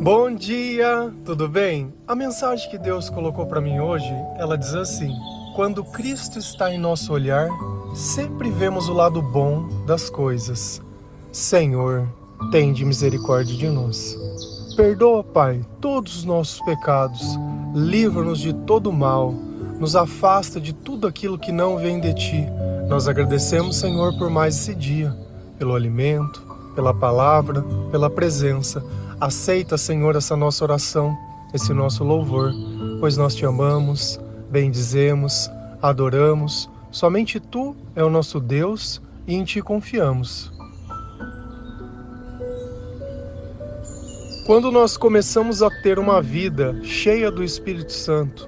Bom dia, tudo bem? A mensagem que Deus colocou para mim hoje, ela diz assim: quando Cristo está em nosso olhar, sempre vemos o lado bom das coisas. Senhor, tende misericórdia de nós. Perdoa, Pai, todos os nossos pecados, livra-nos de todo mal, nos afasta de tudo aquilo que não vem de Ti. Nós agradecemos, Senhor, por mais esse dia, pelo alimento, pela palavra, pela presença. Aceita, Senhor, essa nossa oração, esse nosso louvor, pois nós Te amamos, bendizemos, adoramos. Somente Tu é o nosso Deus e em Ti confiamos. Quando nós começamos a ter uma vida cheia do Espírito Santo,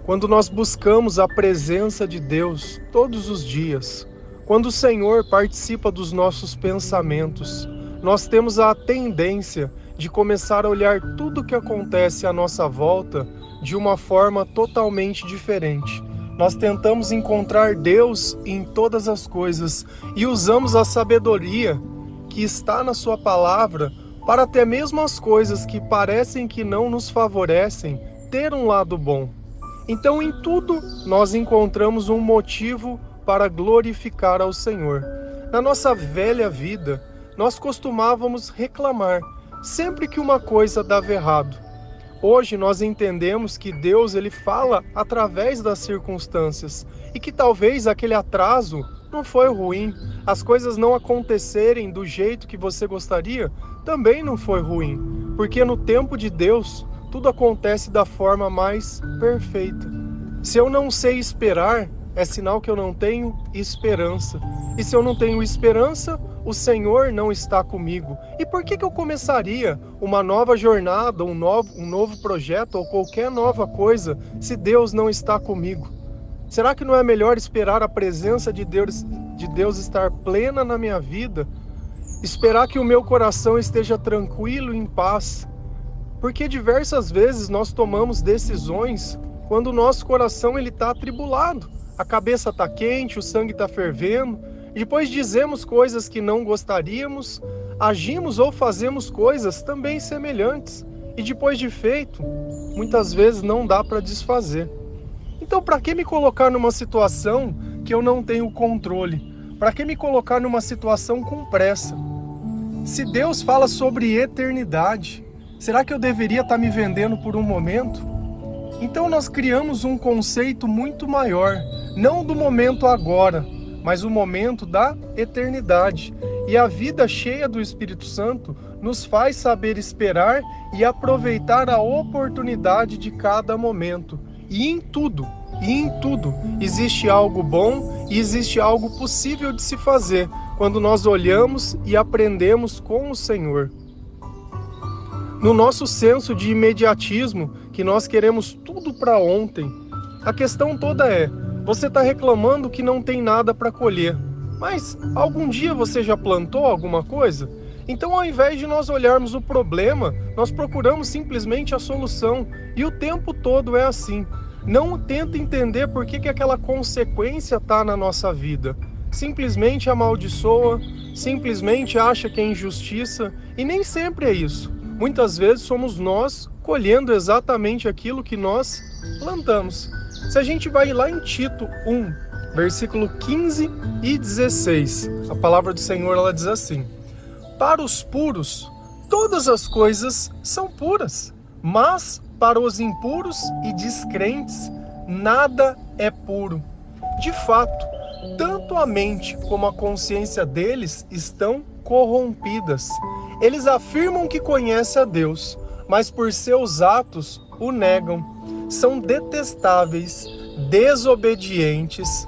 quando nós buscamos a presença de Deus todos os dias, quando o Senhor participa dos nossos pensamentos, nós temos a tendência de começar a olhar tudo o que acontece à nossa volta de uma forma totalmente diferente. Nós tentamos encontrar Deus em todas as coisas e usamos a sabedoria que está na Sua palavra para até mesmo as coisas que parecem que não nos favorecem ter um lado bom. Então, em tudo, nós encontramos um motivo para glorificar ao Senhor. Na nossa velha vida, nós costumávamos reclamar sempre que uma coisa dava errado. Hoje nós entendemos que Deus ele fala através das circunstâncias e que talvez aquele atraso não foi ruim, as coisas não acontecerem do jeito que você gostaria também não foi ruim, porque no tempo de Deus tudo acontece da forma mais perfeita. Se eu não sei esperar, é sinal que eu não tenho esperança. E se eu não tenho esperança, o Senhor não está comigo. E por que eu começaria uma nova jornada, um novo projeto ou qualquer nova coisa se Deus não está comigo? Será que não é melhor esperar a presença de Deus estar plena na minha vida? Esperar que o meu coração esteja tranquilo e em paz? Porque diversas vezes nós tomamos decisões quando o nosso coração está atribulado. A cabeça está quente, o sangue está fervendo, e depois dizemos coisas que não gostaríamos, agimos ou fazemos coisas também semelhantes, e depois de feito, muitas vezes não dá para desfazer. Então, para que me colocar numa situação que eu não tenho controle? Para que me colocar numa situação com pressa? Se Deus fala sobre eternidade, será que eu deveria estar me vendendo por um momento? Então nós criamos um conceito muito maior, não do momento agora, mas o momento da eternidade. E a vida cheia do Espírito Santo nos faz saber esperar e aproveitar a oportunidade de cada momento. E em tudo, existe algo bom e existe algo possível de se fazer quando nós olhamos e aprendemos com o Senhor. No nosso senso de imediatismo, que nós queremos tudo para ontem, a questão toda é, você está reclamando que não tem nada para colher, mas algum dia você já plantou alguma coisa? Então, ao invés de nós olharmos o problema, nós procuramos simplesmente a solução, e o tempo todo é assim. Não tenta entender por que aquela consequência está na nossa vida. Simplesmente amaldiçoa, simplesmente acha que é injustiça, e nem sempre é isso. Muitas vezes somos nós colhendo exatamente aquilo que nós plantamos. Se a gente vai lá em Tito 1, versículo 15 e 16, a palavra do Senhor ela diz assim: para os puros, todas as coisas são puras, mas para os impuros e descrentes, nada é puro. De fato, tanto a mente como a consciência deles estão corrompidas. Eles afirmam que conhecem a Deus, mas por seus atos o negam. São detestáveis, desobedientes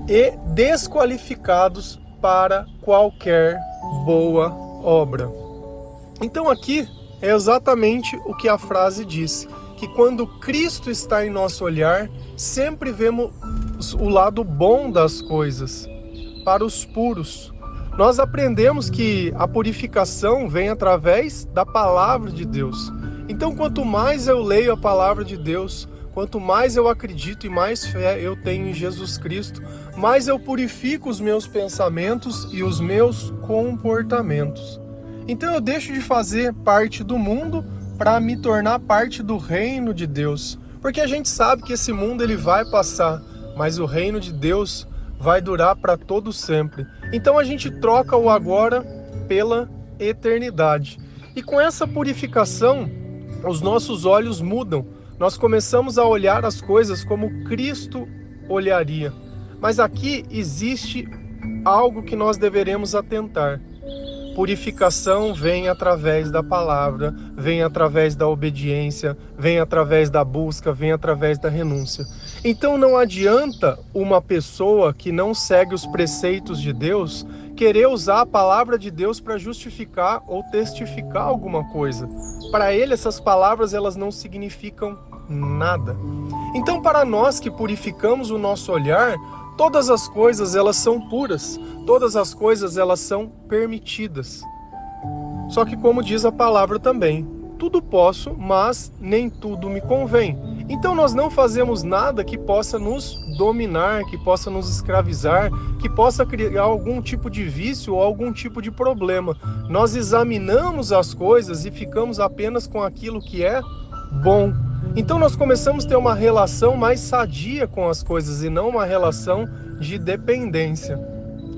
e desqualificados para qualquer boa obra. Então aqui é exatamente o que a frase diz, que quando Cristo está em nosso olhar, sempre vemos o lado bom das coisas. Para os puros, nós aprendemos que a purificação vem através da palavra de Deus. Então, quanto mais eu leio a palavra de Deus, quanto mais eu acredito e mais fé eu tenho em Jesus Cristo, mais eu purifico os meus pensamentos e os meus comportamentos. Então eu deixo de fazer parte do mundo para me tornar parte do reino de Deus. Porque a gente sabe que esse mundo ele vai passar, mas o reino de Deus vai durar para todo sempre. Então a gente troca o agora pela eternidade. E com essa purificação, os nossos olhos mudam. Nós começamos a olhar as coisas como Cristo olharia. Mas aqui existe algo que nós deveremos atentar. Purificação vem através da palavra, vem através da obediência, vem através da busca, vem através da renúncia. Então não adianta uma pessoa que não segue os preceitos de Deus querer usar a palavra de Deus para justificar ou testificar alguma coisa. Para ele essas palavras elas não significam nada. Então para nós que purificamos o nosso olhar, todas as coisas elas são puras, todas as coisas elas são permitidas. Só que como diz a palavra também, tudo posso, mas nem tudo me convém. Então nós não fazemos nada que possa nos dominar, que possa nos escravizar, que possa criar algum tipo de vício ou algum tipo de problema. Nós examinamos as coisas e ficamos apenas com aquilo que é bom. Então nós começamos a ter uma relação mais sadia com as coisas e não uma relação de dependência.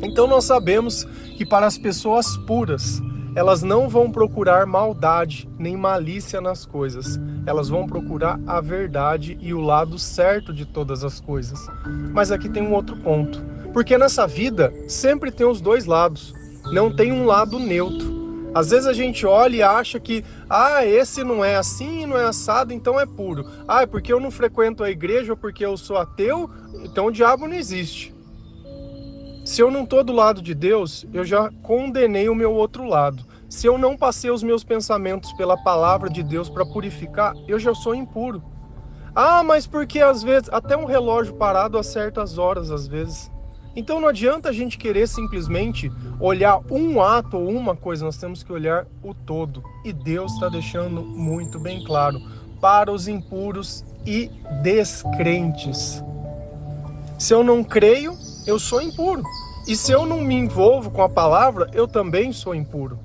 Então nós sabemos que para as pessoas puras, elas não vão procurar maldade nem malícia nas coisas. Elas vão procurar a verdade e o lado certo de todas as coisas. Mas aqui tem um outro ponto. Porque nessa vida sempre tem os dois lados. Não tem um lado neutro. Às vezes a gente olha e acha que esse não é assim, não é assado, então é puro. É porque eu não frequento a igreja ou porque eu sou ateu, então o diabo não existe. Se eu não estou do lado de Deus, eu já condenei o meu outro lado. Se eu não passei os meus pensamentos pela palavra de Deus para purificar, eu já sou impuro. Mas porque às vezes, até um relógio parado a certas horas às vezes. Então não adianta a gente querer simplesmente olhar um ato ou uma coisa, nós temos que olhar o todo. E Deus está deixando muito bem claro, para os impuros e descrentes. Se eu não creio, eu sou impuro. E se eu não me envolvo com a palavra, eu também sou impuro.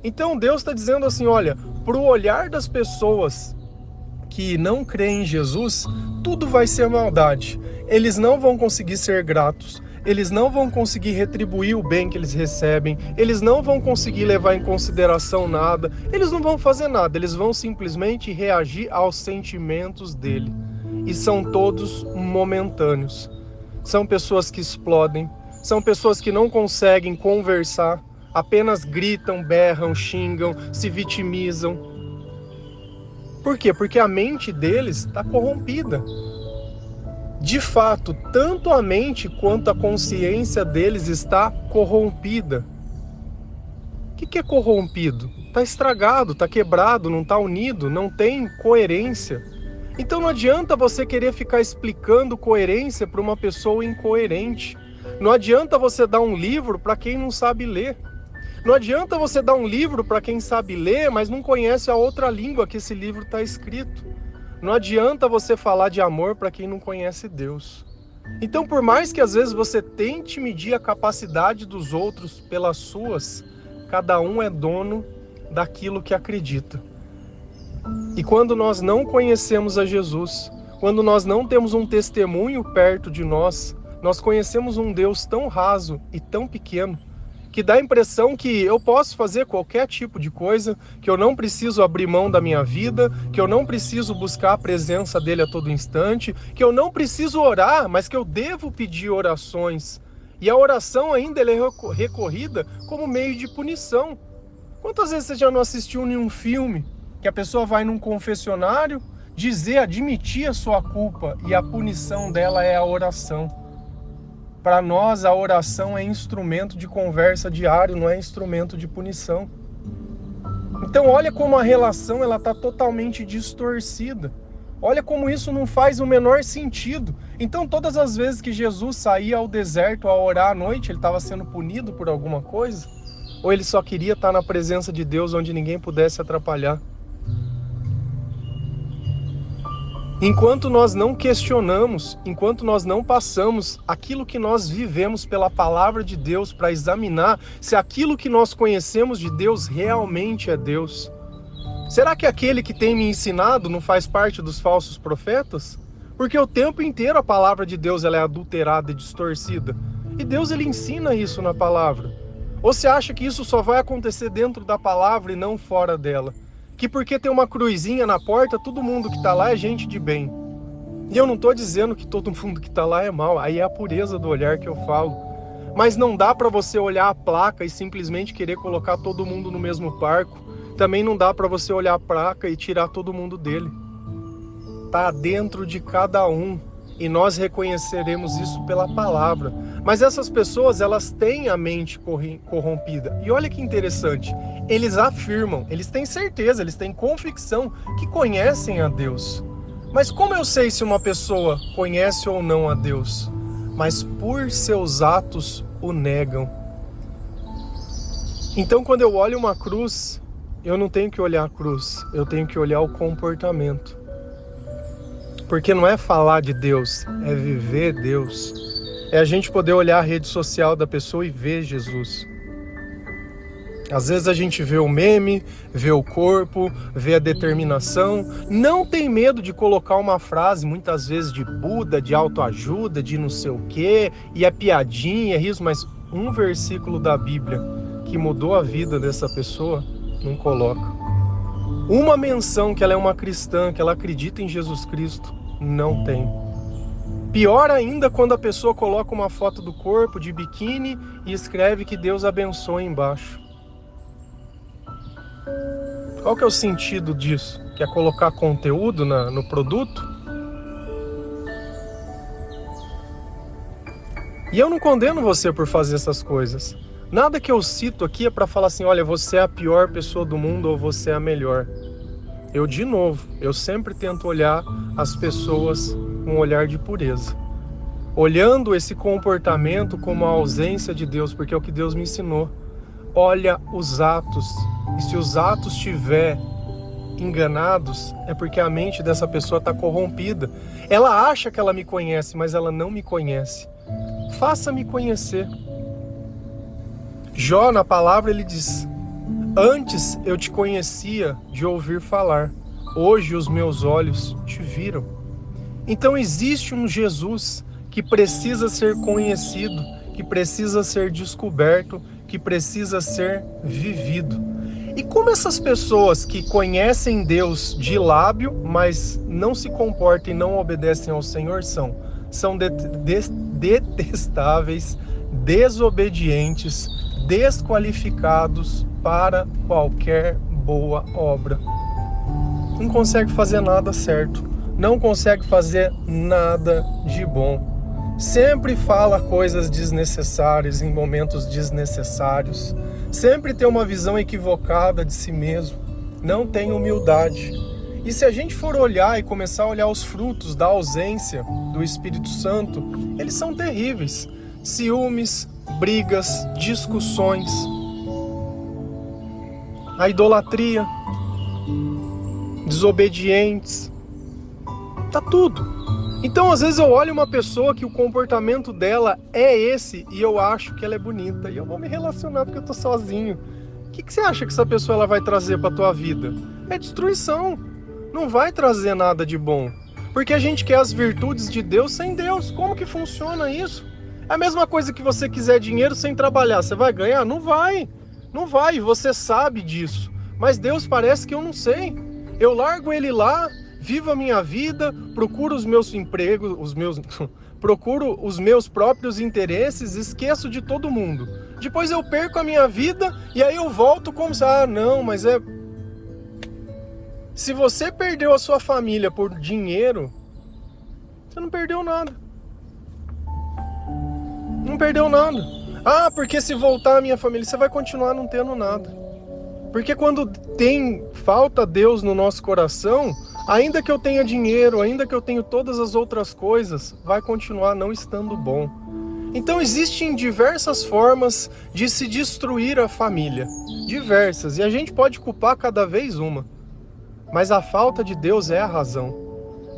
Então Deus está dizendo assim, olha, para o olhar das pessoas que não creem em Jesus, tudo vai ser maldade. Eles não vão conseguir ser gratos. Eles não vão conseguir retribuir o bem que eles recebem, eles não vão conseguir levar em consideração nada, eles não vão fazer nada, eles vão simplesmente reagir aos sentimentos dele. E são todos momentâneos. São pessoas que explodem, são pessoas que não conseguem conversar, apenas gritam, berram, xingam, se vitimizam. Por quê? Porque a mente deles está corrompida. De fato, tanto a mente quanto a consciência deles está corrompida. O que é corrompido? Está estragado, está quebrado, não está unido, não tem coerência. Então não adianta você querer ficar explicando coerência para uma pessoa incoerente. Não adianta você dar um livro para quem não sabe ler. Não adianta você dar um livro para quem sabe ler, mas não conhece a outra língua que esse livro está escrito. Não adianta você falar de amor para quem não conhece Deus. Então, por mais que às vezes você tente medir a capacidade dos outros pelas suas, cada um é dono daquilo que acredita. E quando nós não conhecemos a Jesus, quando nós não temos um testemunho perto de nós, nós conhecemos um Deus tão raso e tão pequeno, que dá a impressão que eu posso fazer qualquer tipo de coisa, que eu não preciso abrir mão da minha vida, que eu não preciso buscar a presença dele a todo instante, que eu não preciso orar, mas que eu devo pedir orações. E a oração ainda ela é recorrida como meio de punição. Quantas vezes você já não assistiu nenhum filme que a pessoa vai num confessionário admitir a sua culpa e a punição dela é a oração? Para nós, a oração é instrumento de conversa diário, não é instrumento de punição. Então, olha como a relação está totalmente distorcida. Olha como isso não faz o menor sentido. Então, todas as vezes que Jesus saía ao deserto a orar à noite, ele estava sendo punido por alguma coisa? Ou ele só queria estar na presença de Deus onde ninguém pudesse atrapalhar? Enquanto nós não questionamos, enquanto nós não passamos aquilo que nós vivemos pela palavra de Deus para examinar se aquilo que nós conhecemos de Deus realmente é Deus. Será que aquele que tem me ensinado não faz parte dos falsos profetas? Porque o tempo inteiro a palavra de Deus ela é adulterada e distorcida. E Deus ele ensina isso na palavra. Ou você acha que isso só vai acontecer dentro da palavra e não fora dela? Que porque tem uma cruzinha na porta, todo mundo que está lá é gente de bem. E eu não estou dizendo que todo mundo que está lá é mal, aí é a pureza do olhar que eu falo. Mas não dá para você olhar a placa e simplesmente querer colocar todo mundo no mesmo barco. Também não dá para você olhar a placa e tirar todo mundo dele. Está dentro de cada um e nós reconheceremos isso pela palavra. Mas essas pessoas, elas têm a mente corrompida. E olha que interessante, eles afirmam, eles têm certeza, eles têm convicção que conhecem a Deus. Mas como eu sei se uma pessoa conhece ou não a Deus? Mas por seus atos o negam. Então quando eu olho uma cruz, eu não tenho que olhar a cruz, eu tenho que olhar o comportamento. Porque não é falar de Deus, é viver Deus. É a gente poder olhar a rede social da pessoa e ver Jesus. Às vezes a gente vê o meme, vê o corpo, vê a determinação. Não tem medo de colocar uma frase, muitas vezes de Buda, de autoajuda, de não sei o quê, e é piadinha, é riso, mas um versículo da Bíblia que mudou a vida dessa pessoa, não coloca. Uma menção que ela é uma cristã, que ela acredita em Jesus Cristo, não tem. Pior ainda quando a pessoa coloca uma foto do corpo de biquíni e escreve que Deus abençoe embaixo. Qual que é o sentido disso? Quer colocar conteúdo no produto? E eu não condeno você por fazer essas coisas. Nada que eu cito aqui é para falar assim, olha, você é a pior pessoa do mundo ou você é a melhor. Eu sempre tento olhar as pessoas com um olhar de pureza. Olhando esse comportamento como a ausência de Deus, porque é o que Deus me ensinou. Olha os atos, e se os atos estiver enganados, é porque a mente dessa pessoa está corrompida. Ela acha que ela me conhece, mas ela não me conhece. Faça-me conhecer. Jó, na palavra, ele diz: antes eu te conhecia de ouvir falar, hoje os meus olhos te viram. Então existe um Jesus que precisa ser conhecido, que precisa ser descoberto, que precisa ser vivido. E como essas pessoas que conhecem Deus de lábio, mas não se comportam e não obedecem ao Senhor são detestáveis, desobedientes, desqualificados para qualquer boa obra. Não consegue fazer nada certo, não consegue fazer nada de bom. Sempre fala coisas desnecessárias em momentos desnecessários. Sempre tem uma visão equivocada de si mesmo. Não tem humildade. E se a gente for olhar e começar a olhar os frutos da ausência do Espírito Santo, eles são terríveis. Ciúmes, brigas, discussões, a idolatria, desobedientes, tá tudo. Então às vezes eu olho uma pessoa que o comportamento dela é esse e eu acho que ela é bonita e eu vou me relacionar porque eu tô sozinho. O que você acha que essa pessoa ela vai trazer pra tua vida? É destruição, não vai trazer nada de bom. Porque a gente quer as virtudes de Deus sem Deus. Como que funciona isso? É a mesma coisa que você quiser dinheiro sem trabalhar, você vai ganhar? Não vai, não vai, você sabe disso. Mas Deus parece que eu não sei. Eu largo Ele lá, vivo a minha vida, procuro os meus empregos, procuro os meus próprios interesses, esqueço de todo mundo. Depois eu perco a minha vida e aí eu volto como se, não, mas é... Se você perdeu a sua família por dinheiro, você não perdeu nada. Não perdeu nada. Porque se voltar a minha família, você vai continuar não tendo nada. Porque quando falta Deus no nosso coração, ainda que eu tenha dinheiro, ainda que eu tenha todas as outras coisas, vai continuar não estando bom. Então existem diversas formas de se destruir a família. Diversas. E a gente pode culpar cada vez uma. Mas a falta de Deus é a razão.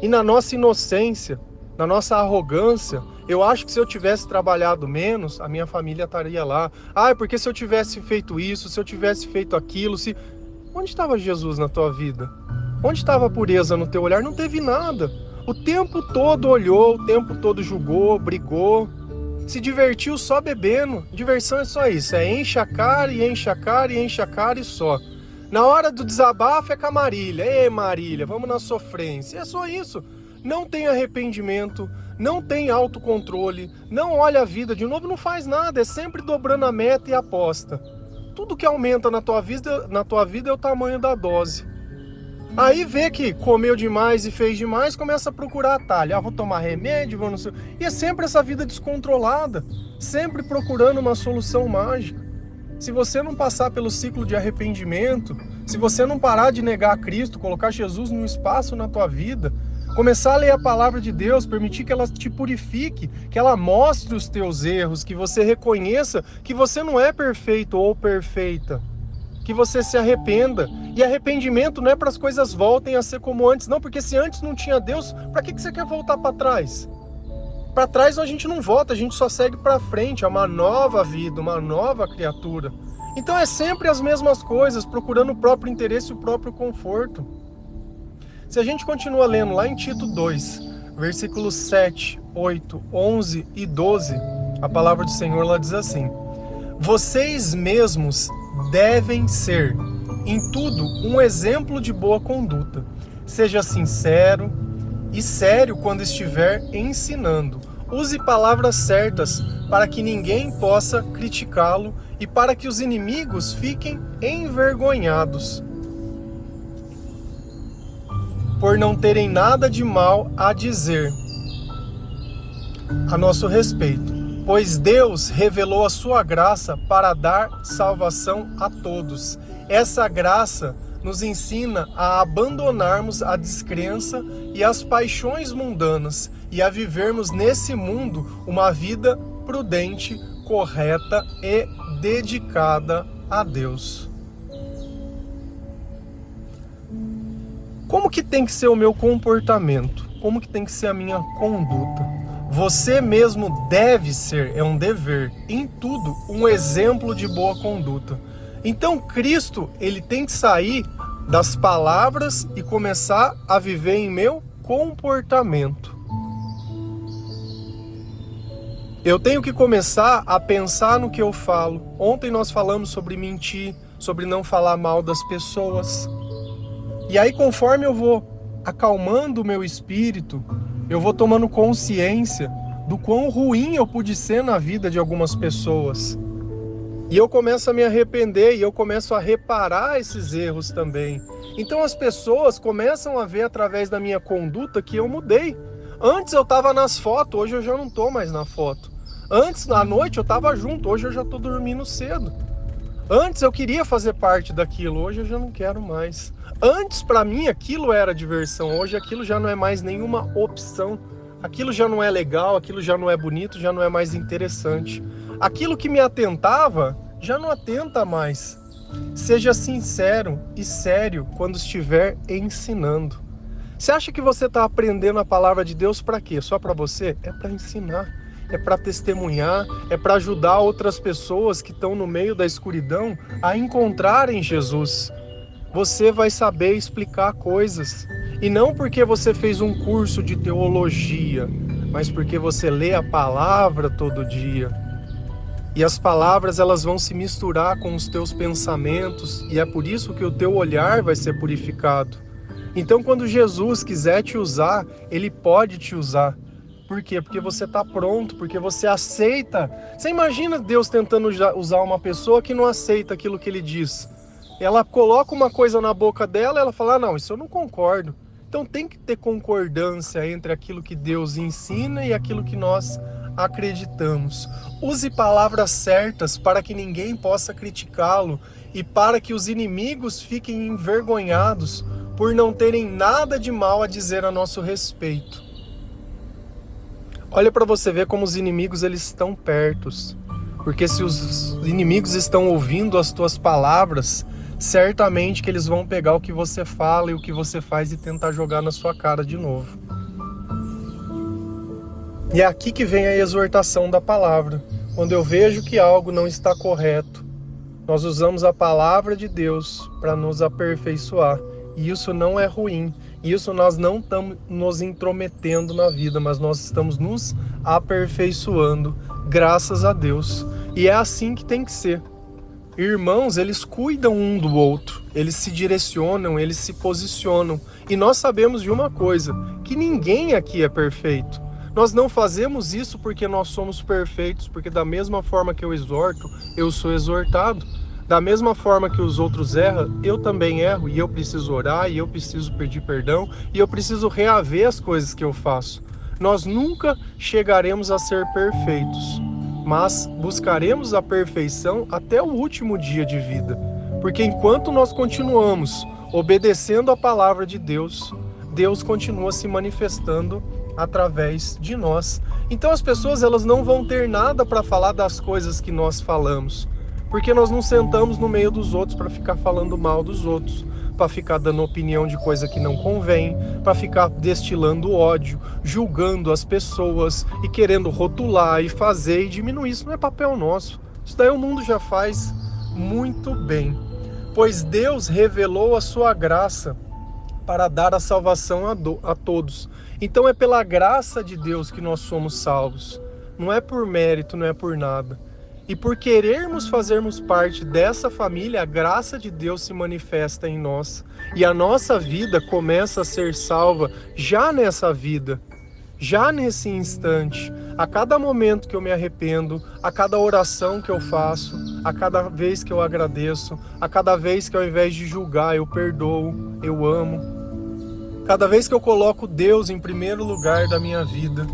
E na nossa inocência, na nossa arrogância, eu acho que se eu tivesse trabalhado menos, a minha família estaria lá. Ah, porque se eu tivesse feito isso, se eu tivesse feito aquilo, se... Onde estava Jesus na tua vida? Onde estava a pureza no teu olhar? Não teve nada. O tempo todo olhou, o tempo todo julgou, brigou, se divertiu só bebendo. Diversão é só isso, é enche a cara e enche a cara e enche a cara e só. Na hora do desabafo é com a Marília. Ei, Marília, vamos na sofrência. É só isso. Não tem arrependimento, não tem autocontrole, não olha a vida de novo, não faz nada. É sempre dobrando a meta e a aposta. Tudo que aumenta na tua vida é o tamanho da dose. Aí vê que comeu demais e fez demais, começa a procurar atalho. Ah, vou tomar remédio, vou não sei. E é sempre essa vida descontrolada, sempre procurando uma solução mágica. Se você não passar pelo ciclo de arrependimento, se você não parar de negar a Cristo, colocar Jesus num espaço na tua vida, começar a ler a palavra de Deus, permitir que ela te purifique, que ela mostre os teus erros, que você reconheça que você não é perfeito ou perfeita, que você se arrependa. E arrependimento não é para as coisas voltem a ser como antes, não, porque se antes não tinha Deus, para que você quer voltar para trás? Para trás a gente não volta, a gente só segue para frente, é uma nova vida, uma nova criatura. Então é sempre as mesmas coisas, procurando o próprio interesse e o próprio conforto. Se a gente continua lendo lá em Tito 2, versículos 7, 8, 11 e 12, a palavra do Senhor lá diz assim: vocês mesmos devem ser, em tudo, um exemplo de boa conduta. Seja sincero e sério quando estiver ensinando. Use palavras certas para que ninguém possa criticá-lo e para que os inimigos fiquem envergonhados, por não terem nada de mal a dizer a nosso respeito, pois Deus revelou a sua graça para dar salvação a todos. Essa graça nos ensina a abandonarmos a descrença e as paixões mundanas e a vivermos nesse mundo uma vida prudente, correta e dedicada a Deus. Como que tem que ser o meu comportamento? Como que tem que ser a minha conduta? Você mesmo deve ser, é um dever, em tudo, um exemplo de boa conduta. Então Cristo, ele tem que sair das palavras e começar a viver em meu comportamento. Eu tenho que começar a pensar no que eu falo. Ontem nós falamos sobre mentir, sobre não falar mal das pessoas. E aí, conforme eu vou acalmando o meu espírito, eu vou tomando consciência do quão ruim eu pude ser na vida de algumas pessoas. E eu começo a me arrepender e eu começo a reparar esses erros também. Então as pessoas começam a ver através da minha conduta que eu mudei. Antes eu estava nas fotos, hoje eu já não estou mais na foto. Antes, à noite, eu estava junto, hoje eu já estou dormindo cedo. Antes eu queria fazer parte daquilo, hoje eu já não quero mais. Antes, para mim, aquilo era diversão, hoje aquilo já não é mais nenhuma opção. Aquilo já não é legal, aquilo já não é bonito, já não é mais interessante. Aquilo que me atentava, já não atenta mais. Seja sincero e sério quando estiver ensinando. Você acha que você está aprendendo a palavra de Deus para quê? Só para você? É para ensinar, é para testemunhar, é para ajudar outras pessoas que estão no meio da escuridão a encontrarem Jesus. Você vai saber explicar coisas. E não porque você fez um curso de teologia, mas porque você lê a palavra todo dia. E as palavras, elas vão se misturar com os teus pensamentos, e é por isso que o teu olhar vai ser purificado. Então, quando Jesus quiser te usar, Ele pode te usar. Por quê? Porque você está pronto, porque você aceita. Você imagina Deus tentando usar uma pessoa que não aceita aquilo que Ele diz. Ela coloca uma coisa na boca dela, ela fala, não, isso eu não concordo. Então tem que ter concordância entre aquilo que Deus ensina e aquilo que nós acreditamos. Use palavras certas para que ninguém possa criticá-lo e para que os inimigos fiquem envergonhados por não terem nada de mal a dizer a nosso respeito. Olha para você ver como os inimigos, eles estão pertos. Porque se os inimigos estão ouvindo as tuas palavras, certamente que eles vão pegar o que você fala e o que você faz e tentar jogar na sua cara de novo. E é aqui que vem a exortação da palavra. Quando eu vejo que algo não está correto, nós usamos a palavra de Deus para nos aperfeiçoar. E isso não é ruim. Isso nós não estamos nos intrometendo na vida, mas nós estamos nos aperfeiçoando, graças a Deus. E é assim que tem que ser. Irmãos, eles cuidam um do outro, eles se direcionam, eles se posicionam. E nós sabemos de uma coisa, que ninguém aqui é perfeito. Nós não fazemos isso porque nós somos perfeitos, porque da mesma forma que eu exorto, eu sou exortado. Da mesma forma que os outros erram, eu também erro, e eu preciso orar, e eu preciso pedir perdão, e eu preciso reaver as coisas que eu faço. Nós nunca chegaremos a ser perfeitos, mas buscaremos a perfeição até o último dia de vida. Porque enquanto nós continuamos obedecendo a palavra de Deus, Deus continua se manifestando através de nós. Então as pessoas elas não vão ter nada para falar das coisas que nós falamos, porque nós não sentamos no meio dos outros para ficar falando mal dos outros, para ficar dando opinião de coisa que não convém, para ficar destilando ódio, julgando as pessoas e querendo rotular e fazer e diminuir. Isso não é papel nosso. Isso daí o mundo já faz muito bem. Pois Deus revelou a sua graça para dar a salvação a todos. Então é pela graça de Deus que nós somos salvos. Não é por mérito, não é por nada. E por querermos fazermos parte dessa família, a graça de Deus se manifesta em nós. E a nossa vida começa a ser salva já nessa vida, já nesse instante. A cada momento que eu me arrependo, a cada oração que eu faço, a cada vez que eu agradeço, a cada vez que ao invés de julgar eu perdoo, eu amo. Cada vez que eu coloco Deus em primeiro lugar da minha vida.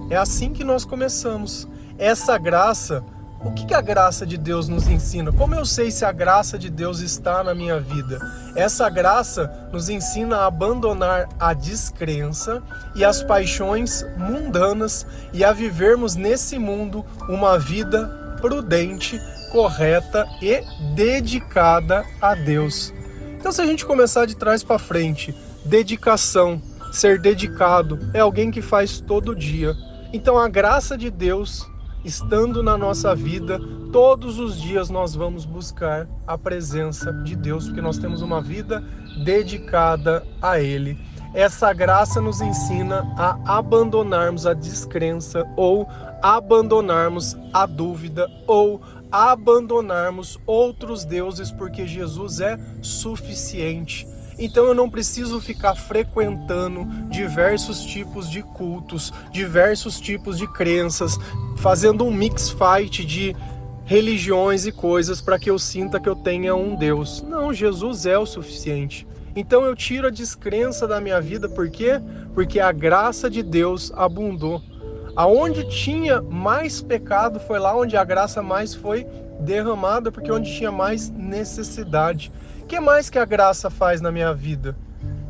É assim que nós começamos. Essa graça... O que a graça de Deus nos ensina? Como eu sei se a graça de Deus está na minha vida? Essa graça nos ensina a abandonar a descrença e as paixões mundanas e a vivermos nesse mundo uma vida prudente, correta e dedicada a Deus. Então, se a gente começar de trás para frente, dedicação, ser dedicado, é alguém que faz todo dia. Então, a graça de Deus estando na nossa vida, todos os dias nós vamos buscar a presença de Deus, porque nós temos uma vida dedicada a Ele. Essa graça nos ensina a abandonarmos a descrença, ou abandonarmos a dúvida, ou abandonarmos outros deuses, porque Jesus é suficiente. Então eu não preciso ficar frequentando diversos tipos de cultos, diversos tipos de crenças, fazendo um mix fight de religiões e coisas para que eu sinta que eu tenha um Deus. Não, Jesus é o suficiente. Então eu tiro a descrença da minha vida, por quê? Porque a graça de Deus abundou. Aonde tinha mais pecado foi lá onde a graça mais foi derramada, porque onde tinha mais necessidade. O que mais que a graça faz na minha vida?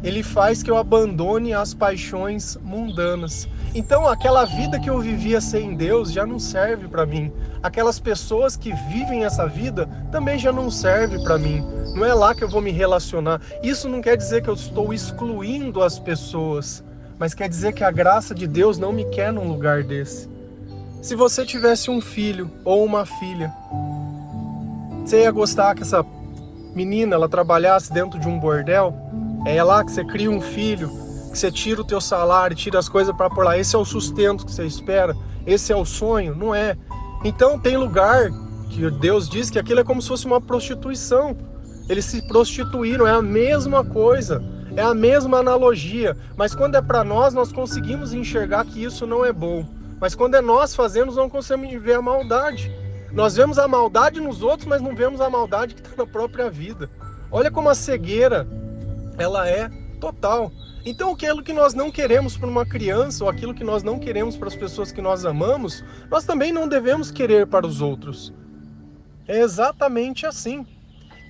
Ele faz que eu abandone as paixões mundanas. Então aquela vida que eu vivia sem Deus já não serve para mim. Aquelas pessoas que vivem essa vida também já não servem para mim. Não é lá que eu vou me relacionar. Isso não quer dizer que eu estou excluindo as pessoas, mas quer dizer que a graça de Deus não me quer num lugar desse. Se você tivesse um filho ou uma filha, você ia gostar que essa menina ela trabalhasse dentro de um bordel? É lá que você cria um filho, que você tira o teu salário, tira as coisas para pôr lá. Esse é o sustento que você espera? Esse é o sonho? Não é. Então tem lugar que Deus diz que aquilo é como se fosse uma prostituição. Eles se prostituíram, é a mesma coisa, é a mesma analogia. Mas quando é para nós, nós conseguimos enxergar que isso não é bom. Mas quando é nós fazemos, não conseguimos ver a maldade. Nós vemos a maldade nos outros, mas não vemos a maldade que está na própria vida. Olha como a cegueira, ela é total. Então aquilo que nós não queremos para uma criança, ou aquilo que nós não queremos para as pessoas que nós amamos, nós também não devemos querer para os outros. É exatamente assim.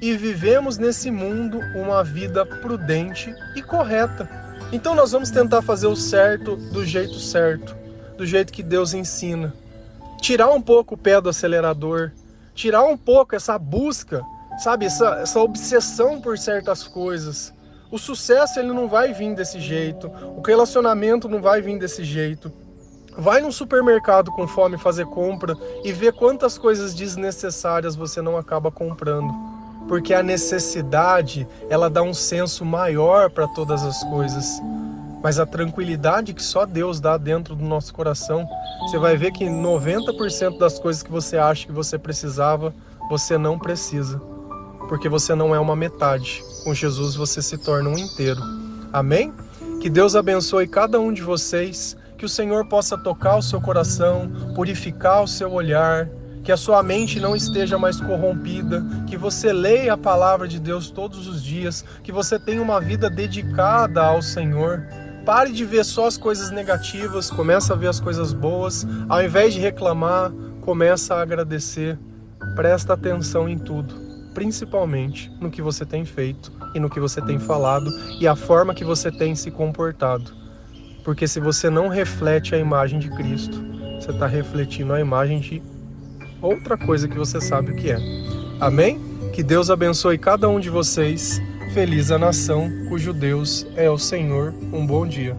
E vivemos nesse mundo uma vida prudente e correta. Então nós vamos tentar fazer o certo do jeito que Deus ensina. Tirar um pouco o pé do acelerador, tirar um pouco essa busca, sabe, essa obsessão por certas coisas. O sucesso, ele não vai vir desse jeito, o relacionamento não vai vir desse jeito. Vai num supermercado com fome fazer compra e vê quantas coisas desnecessárias você não acaba comprando. Porque a necessidade, ela dá um senso maior para todas as coisas. Mas a tranquilidade que só Deus dá dentro do nosso coração, você vai ver que 90% das coisas que você acha que você precisava, você não precisa. Porque você não é uma metade. Com Jesus você se torna um inteiro. Amém? Que Deus abençoe cada um de vocês. Que o Senhor possa tocar o seu coração, purificar o seu olhar, que a sua mente não esteja mais corrompida, que você leia a palavra de Deus todos os dias, que você tenha uma vida dedicada ao Senhor. Pare de ver só as coisas negativas, começa a ver as coisas boas. Ao invés de reclamar, começa a agradecer. Presta atenção em tudo, principalmente no que você tem feito e no que você tem falado e a forma que você tem se comportado. Porque se você não reflete a imagem de Cristo, você está refletindo a imagem de outra coisa que você sabe o que é. Amém? Que Deus abençoe cada um de vocês. Feliz a nação cujo Deus é o Senhor. Um bom dia.